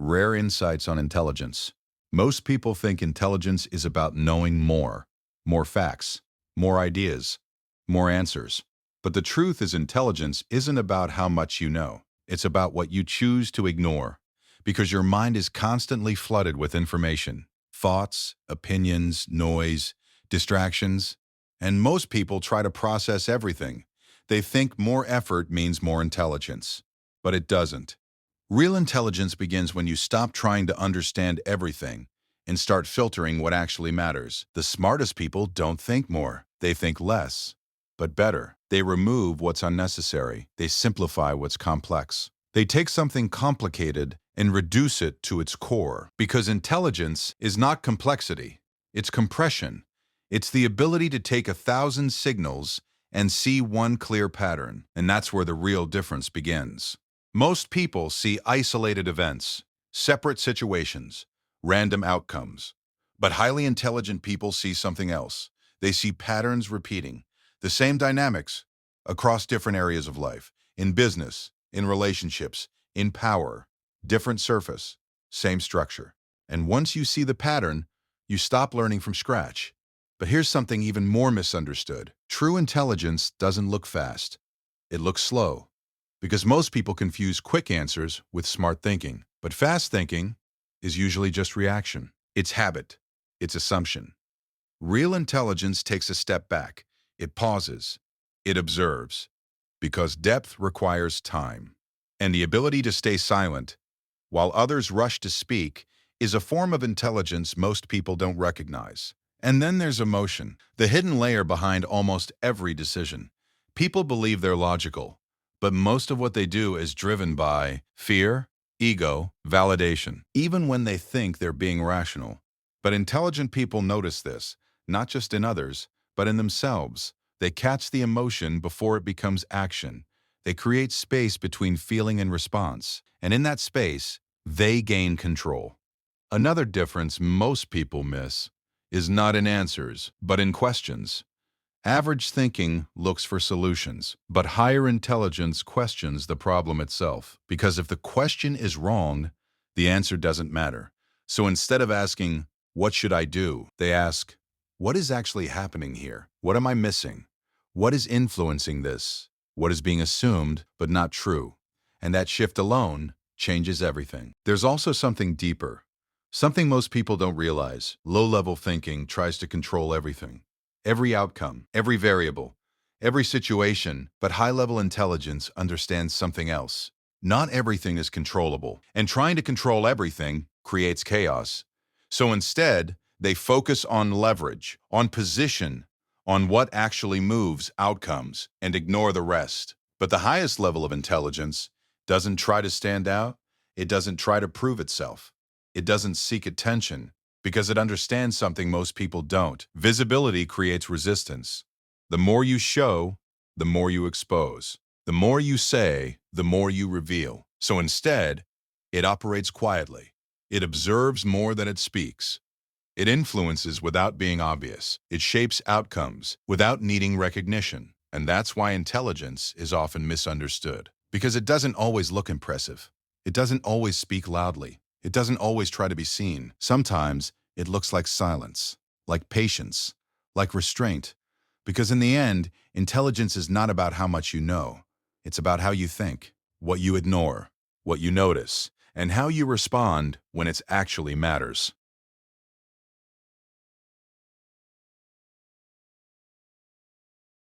Rare insights on intelligence. Most people think intelligence is about knowing more facts, more ideas, more answers. But the truth is intelligence isn't about how much you know. It's about what you choose to ignore. Because your mind is constantly flooded with information, thoughts, opinions, noise, distractions. And most people try to process everything. They think more effort means more intelligence. But it doesn't. Real intelligence begins when you stop trying to understand everything and start filtering what actually matters. The smartest people don't think more. They think less, but better. They remove what's unnecessary. They simplify what's complex. They take something complicated and reduce it to its core. Because intelligence is not complexity. It's compression. It's the ability to take 1,000 signals and see one clear pattern. And that's where the real difference begins. Most people see isolated events, separate situations, random outcomes. But highly intelligent people see something else. They see patterns repeating, the same dynamics across different areas of life, in business, in relationships, in power, different surface, same structure. And once you see the pattern, you stop learning from scratch. But here's something even more misunderstood. True intelligence doesn't look fast. It looks slow. Because most people confuse quick answers with smart thinking. But fast thinking is usually just reaction. It's habit. It's assumption. Real intelligence takes a step back. It pauses. It observes. Because depth requires time. And the ability to stay silent while others rush to speak is a form of intelligence most people don't recognize. And then there's emotion, the hidden layer behind almost every decision. People believe they're logical, but most of what they do is driven by fear, ego, validation, even when they think they're being rational. But intelligent people notice this, not just in others, but in themselves. They catch the emotion before it becomes action. They create space between feeling and response, and in that space, they gain control. Another difference most people miss is not in answers, but in questions. Average thinking looks for solutions, but higher intelligence questions the problem itself. Because if the question is wrong, the answer doesn't matter. So instead of asking, "What should I do?" they ask, "What is actually happening here? What am I missing? What is influencing this? What is being assumed but not true?" And that shift alone changes everything. There's also something deeper, something most people don't realize. Low-level thinking tries to control everything. Every outcome, every variable, every situation, but high-level intelligence understands something else. Not everything is controllable, and trying to control everything creates chaos. So instead, they focus on leverage, on position, on what actually moves outcomes, and ignore the rest. But the highest level of intelligence doesn't try to stand out. It doesn't try to prove itself. It doesn't seek attention because it understands something most people don't. Visibility creates resistance. The more you show, the more you expose. The more you say, the more you reveal. So instead, it operates quietly. It observes more than it speaks. It influences without being obvious. It shapes outcomes without needing recognition. And that's why intelligence is often misunderstood. Because it doesn't always look impressive. It doesn't always speak loudly. It doesn't always try to be seen. Sometimes it looks like silence, like patience, like restraint. Because in the end, intelligence is not about how much you know. It's about how you think, what you ignore, what you notice, and how you respond when it actually matters.